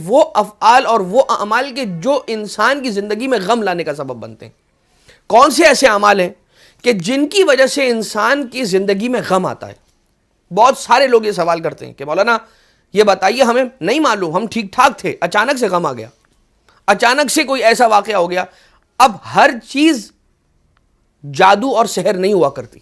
وہ افعال اور وہ اعمال کے جو انسان کی زندگی میں غم لانے کا سبب بنتے ہیں. کون سے ایسے اعمال ہیں کہ جن کی وجہ سے انسان کی زندگی میں غم آتا ہے؟ بہت سارے لوگ یہ سوال کرتے ہیں کہ مولانا یہ بتائیے، ہمیں نہیں معلوم، ہم ٹھیک ٹھاک تھے، اچانک سے غم آ گیا، اچانک سے کوئی ایسا واقعہ ہو گیا. اب ہر چیز جادو اور سحر نہیں ہوا کرتی،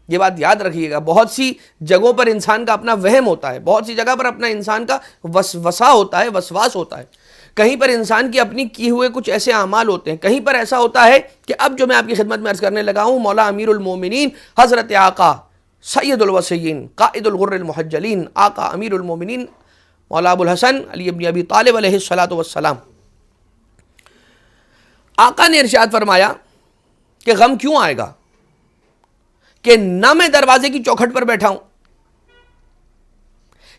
یہ بات یاد رکھیے گا. بہت سی جگہوں پر انسان کا اپنا وہم ہوتا ہے، بہت سی جگہ پر اپنا انسان کا وسوسہ ہوتا ہے، وسواس ہوتا ہے. کہیں پر انسان کی اپنی کیے ہوئے کچھ ایسے اعمال ہوتے ہیں. کہیں پر ایسا ہوتا ہے کہ اب جو میں آپ کی خدمت میں عرض کرنے لگا ہوں، مولا امیر المومنین حضرت آقا سید الوصیین قائد الغر المحجلین آقا امیر المومنین مولا ابو الحسن علی ابن ابی طالب علیہ الصلوۃ والسلام، آقا نے ارشاد فرمایا کہ غم کیوں آئے گا کہ نہ میں دروازے کی چوکھٹ پر بیٹھا ہوں،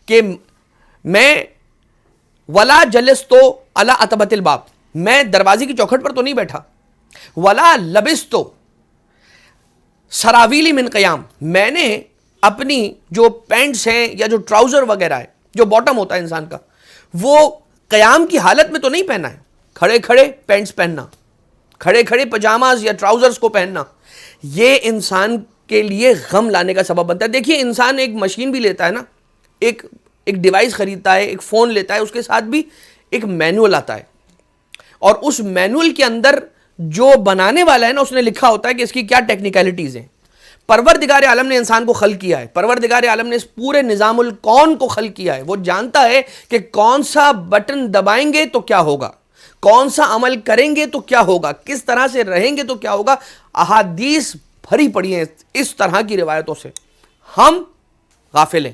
کہ میں ولا جلستو علی عتبۃ الباب، میں دروازے کی چوکھٹ پر تو نہیں بیٹھا، ولا لبستو سراویلی من قیام، میں نے اپنی جو پینٹس ہیں یا جو ٹراؤزر وغیرہ ہے، جو باٹم ہوتا ہے انسان کا، وہ قیام کی حالت میں تو نہیں پہنا ہے. کھڑے کھڑے پینٹس پہننا، کھڑے کھڑے پجاماز یا ٹراؤزرز کو پہننا، یہ انسان کے لیے غم لانے کا سبب بنتا ہے. دیکھیے انسان ایک مشین بھی لیتا ہے نا، ایک ڈیوائس خریدتا ہے، ایک فون لیتا ہے، اس کے ساتھ بھی ایک مینول آتا ہے، اور اس مینول کے اندر جو بنانے والا ہے نا، اس نے لکھا ہوتا ہے کہ اس کی کیا ٹیکنیکلٹیز ہیں. پروردگار عالم نے انسان کو خلق کیا ہے، پروردگار عالم نے اس پورے نظام الکون کو خلق کیا ہے. وہ جانتا ہے کہ کون سا بٹن دبائیں گے تو کیا ہوگا، کون سا عمل کریں گے تو کیا ہوگا، کس طرح سے رہیں گے تو کیا ہوگا. احادیث بھری پڑی ہیں اس طرح کی روایتوں سے، ہم غافل ہیں.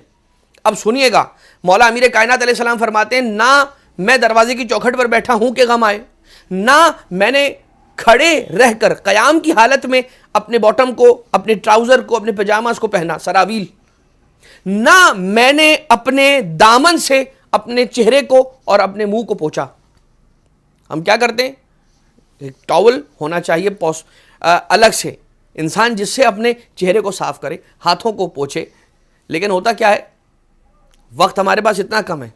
اب سنیے گا، مولا امیر کائنات علیہ السلام فرماتے ہیں، نہ میں دروازے کی چوکھٹ پر بیٹھا ہوں کہ غم آئے، نہ میں نے کھڑے رہ کر قیام کی حالت میں اپنے باٹم کو، اپنے ٹراؤزر کو، اپنے پجاماز کو پہنا سراویل، نہ میں نے اپنے دامن سے اپنے چہرے کو اور اپنے منہ کو پوچھا. ہم کیا کرتے ہیں؟ ایک ٹاول ہونا چاہیے الگ سے، انسان جس سے اپنے چہرے کو صاف کرے، ہاتھوں کو پوچھے. لیکن ہوتا کیا ہے، وقت ہمارے پاس اتنا کم ہے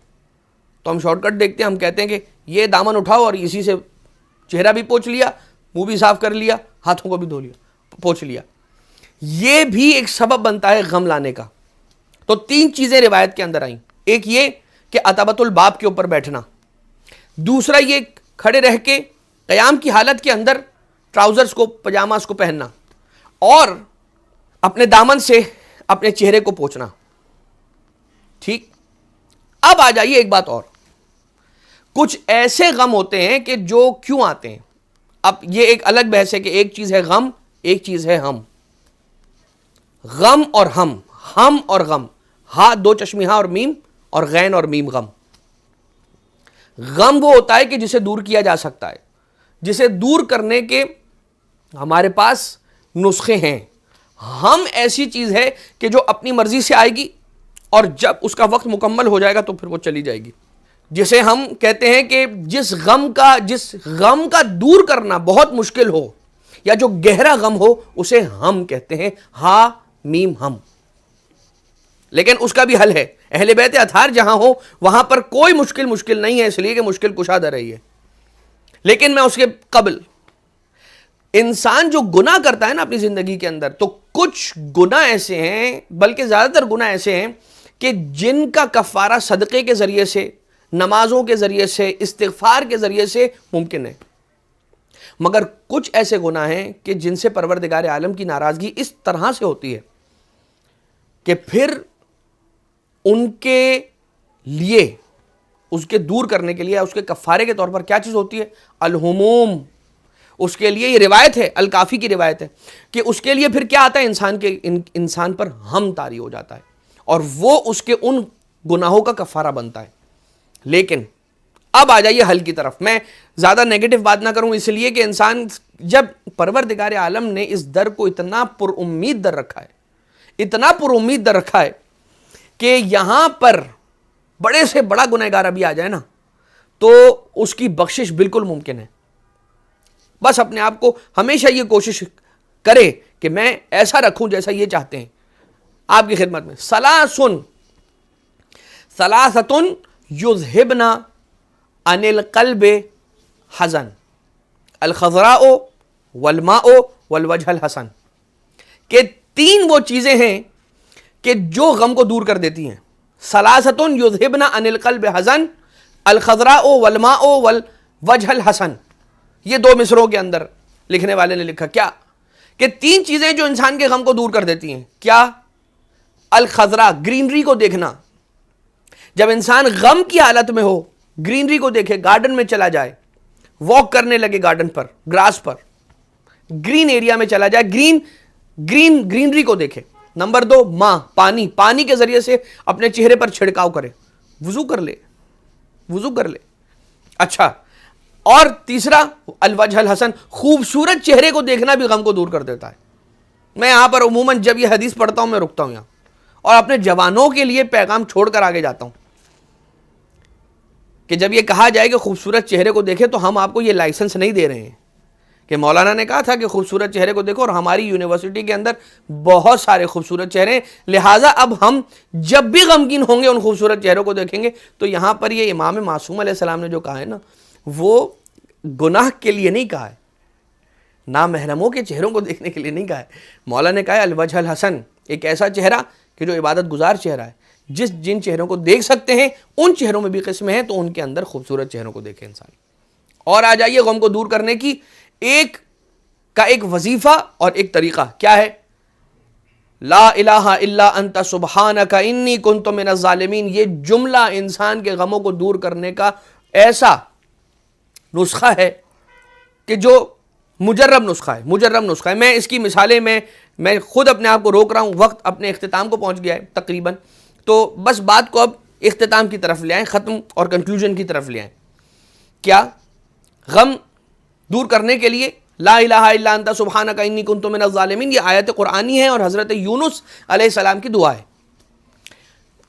تو ہم شارٹ کٹ دیکھتے ہیں. ہم کہتے ہیں کہ یہ دامن اٹھاؤ اور اسی سے چہرہ بھی پوچھ لیا، منہ بھی صاف کر لیا، ہاتھوں کو بھی دھو لیا، پوچھ لیا. یہ بھی ایک سبب بنتا ہے غم لانے کا. تو 3 چیزیں روایت کے اندر آئیں. ایک یہ کہ عتبۃ الباب کے اوپر بیٹھنا، دوسرا یہ کھڑے رہ کے قیام کی حالت کے اندر ٹراؤزرز کو، پجاماز کو پہننا، اور اپنے دامن سے اپنے چہرے کو پوچھنا. ٹھیک، اب آ جائیے ایک بات اور. کچھ ایسے غم ہوتے ہیں کہ جو کیوں آتے ہیں. اب یہ ایک الگ بحث ہے کہ ایک چیز ہے غم، ایک چیز ہے ہم. غم اور ہم اور غم، ہاں 2 چشمی ہاں اور میم، اور غین اور میم غم. غم وہ ہوتا ہے کہ جسے دور کیا جا سکتا ہے، جسے دور کرنے کے ہمارے پاس نسخے ہیں. ہم ایسی چیز ہے کہ جو اپنی مرضی سے آئے گی اور جب اس کا وقت مکمل ہو جائے گا تو پھر وہ چلی جائے گی. جسے ہم کہتے ہیں کہ جس غم کا دور کرنا بہت مشکل ہو یا جو گہرا غم ہو، اسے ہم کہتے ہیں، ہا میم ہم. لیکن اس کا بھی حل ہے. اہل بیت اطہار جہاں ہو وہاں پر کوئی مشکل نہیں ہے، اس لیے کہ مشکل کشادہ رہی ہے. لیکن میں اس کے قبل، انسان جو گناہ کرتا ہے نا اپنی زندگی کے اندر، تو کچھ گناہ ایسے ہیں، بلکہ زیادہ تر گناہ ایسے ہیں کہ جن کا کفارہ صدقے کے ذریعے سے، نمازوں کے ذریعے سے، استغفار کے ذریعے سے ممکن ہے. مگر کچھ ایسے گناہ ہیں کہ جن سے پروردگار عالم کی ناراضگی اس طرح سے ہوتی ہے کہ پھر ان کے لیے، اس کے دور کرنے کے لیے، اس کے کفارے کے طور پر کیا چیز ہوتی ہے؟ الہموم. اس کے لیے یہ روایت ہے، الکافی کی روایت ہے کہ اس کے لیے پھر کیا آتا ہے؟ انسان پر ہم طاری ہو جاتا ہے، اور وہ اس کے ان گناہوں کا کفارہ بنتا ہے. لیکن اب آ جائیے حل کی طرف. میں زیادہ نیگیٹو بات نہ کروں، اس لیے کہ انسان، جب پروردگار عالم نے اس در کو اتنا پر امید در رکھا ہے، اتنا پر امید در رکھا ہے کہ یہاں پر بڑے سے بڑا گنہگار ابھی آ جائے نا تو اس کی بخشش بالکل ممکن ہے. بس اپنے آپ کو ہمیشہ یہ کوشش کرے کہ میں ایسا رکھوں جیسا یہ چاہتے ہیں. آپ کی خدمت میں ثلاثۃ یذہبن عن القلب حزن الخضراء والماء والوجہ الحسن، کہ تین وہ چیزیں ہیں کہ جو غم کو دور کر دیتی ہیں. ثلاثۃ یذہبن عن القلب حزن الخضراء والماء والوجہ الحسن. یہ دو مصروں کے اندر لکھنے والے نے لکھا کیا کہ تین چیزیں جو انسان کے غم کو دور کر دیتی ہیں. کیا؟ الخضراء، گرینری کو دیکھنا. جب انسان غم کی حالت میں ہو، گرینری کو دیکھے، گارڈن میں چلا جائے، واک کرنے لگے گارڈن پر، گراس پر، گرین ایریا میں چلا جائے، گرینری کو دیکھے. نمبر 2 ماں، پانی کے ذریعے سے اپنے چہرے پر چھڑکاؤ کرے، وضو کر لے. اچھا، اور تیسرا الوجہ الحسن، خوبصورت چہرے کو دیکھنا بھی غم کو دور کر دیتا ہے. میں یہاں پر عموماً جب یہ حدیث پڑھتا ہوں میں رکتا ہوں یہاں اور اپنے جوانوں کے لیے پیغام چھوڑ کر آگے جاتا ہوں کہ جب یہ کہا جائے کہ خوبصورت چہرے کو دیکھے تو ہم آپ کو یہ لائسنس نہیں دے رہے ہیں کہ مولانا نے کہا تھا کہ خوبصورت چہرے کو دیکھو، اور ہماری یونیورسٹی کے اندر بہت سارے خوبصورت چہرے ہیں، لہٰذا اب ہم جب بھی غمگین ہوں گے ان خوبصورت چہروں کو دیکھیں گے. تو یہاں پر یہ امام معصوم علیہ السلام نے جو کہا ہے نا، وہ گناہ کے لیے نہیں کہا ہے، نامحرموں کے چہروں کو دیکھنے کے لیے نہیں کہا ہے. مولا نے کہا ہے الوجہ الحسن، ایک ایسا چہرہ کہ جو عبادت گزار چہرہ ہے. جن چہروں کو دیکھ سکتے ہیں ان چہروں میں بھی قسمیں ہیں، تو ان کے اندر خوبصورت چہروں کو دیکھے انسان. اور آ جائیے غم کو دور کرنے کی ایک وظیفہ اور ایک طریقہ کیا ہے؟ لا الہ الا انت سبحانک انی کنت من الظالمین. یہ جملہ انسان کے غموں کو دور کرنے کا ایسا نسخہ ہے کہ جو مجرب نسخہ ہے. میں اس کی مثالیں میں خود اپنے آپ کو روک رہا ہوں، وقت اپنے اختتام کو پہنچ گیا ہے تقریباً، تو بس بات کو اب اختتام کی طرف لے آئیں، ختم اور کنکلوژن کی طرف لے آئیں. کیا؟ غم دور کرنے کے لیے لا الہ الا انت سبحانک انی کنت من الظالمین، یہ آیت قرآنی ہے اور حضرت یونس علیہ السلام کی دعا ہے.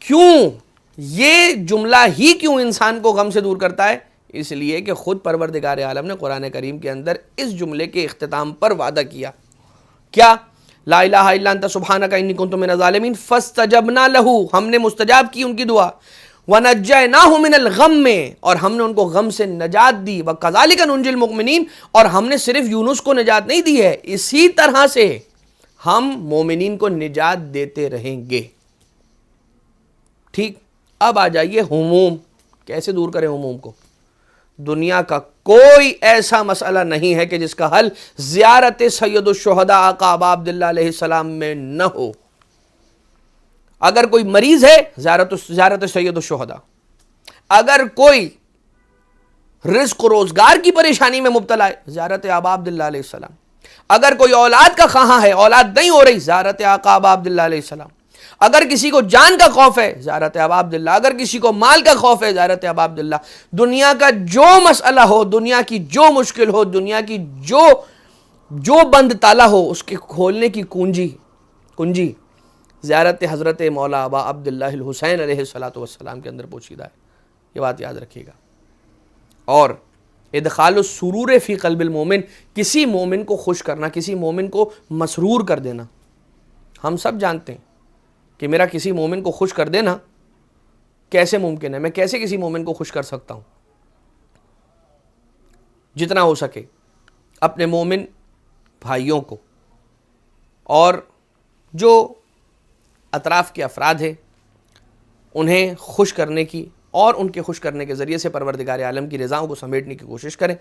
کیوں یہ جملہ ہی کیوں انسان کو غم سے دور کرتا ہے؟ اس لیے کہ خود پروردگار عالم نے قرآن کریم کے اندر اس جملے کے اختتام پر وعدہ کیا. کیا؟ لا الہ الا انت سبحانک انی کنت من الظالمین فاستجبنا لہ، ہم نے مستجاب کی ان کی دعا، وَنَجَّيْنَاهُ مِنَ الْغَمِّ، اور ہم نے ان کو غم سے نجات دی، وَكَذَلِكَ نُنْجِي الْمُؤْمِنِينَ، اور ہم نے صرف یونس کو نجات نہیں دی ہے، اسی طرح سے ہم مومنین کو نجات دیتے رہیں گے. ٹھیک، اب آ جائیے ہموم. کیسے دور کریں ہموم کو؟ دنیا کا کوئی ایسا مسئلہ نہیں ہے کہ جس کا حل زیارت سید الشہداء آقا ابا عبداللہ علیہ السلام میں نہ ہو. اگر کوئی مریض ہے زیارت سید الشہداء، اگر کوئی رزق و روزگار کی پریشانی میں مبتلا ہے زیارت آبا عبداللہ علیہ السلام، اگر کوئی اولاد کا خواہاں ہے، اولاد نہیں ہو رہی، زیارت آقا ابا عبداللہ علیہ السلام، اگر کسی کو جان کا خوف ہے زیارت ابا عبداللہ، اگر کسی کو مال کا خوف ہے زیارت ابا عبداللہ. دنیا کا جو مسئلہ ہو، دنیا کی جو مشکل ہو، دنیا کی جو بند تالا ہو، اس کے کھولنے کی کنجی زیارت حضرت مولا ابا عبداللہ الحسین علیہ السلام کے اندر پوشیدہ ہے. یہ بات یاد رکھیے گا. اور ادخال السرور فی قلب المومن، کسی مومن کو خوش کرنا، کسی مومن کو مسرور کر دینا. ہم سب جانتے ہیں کہ میرا کسی مومن کو خوش کر دینا کیسے ممکن ہے. میں کیسے کسی مومن کو خوش کر سکتا ہوں؟ جتنا ہو سکے اپنے مومن بھائیوں کو اور جو اطراف کے افراد ہیں انہیں خوش کرنے کی اور ان کے خوش کرنے کے ذریعے سے پروردگار عالم کی رضاؤں کو سمیٹنے کی کوشش کریں.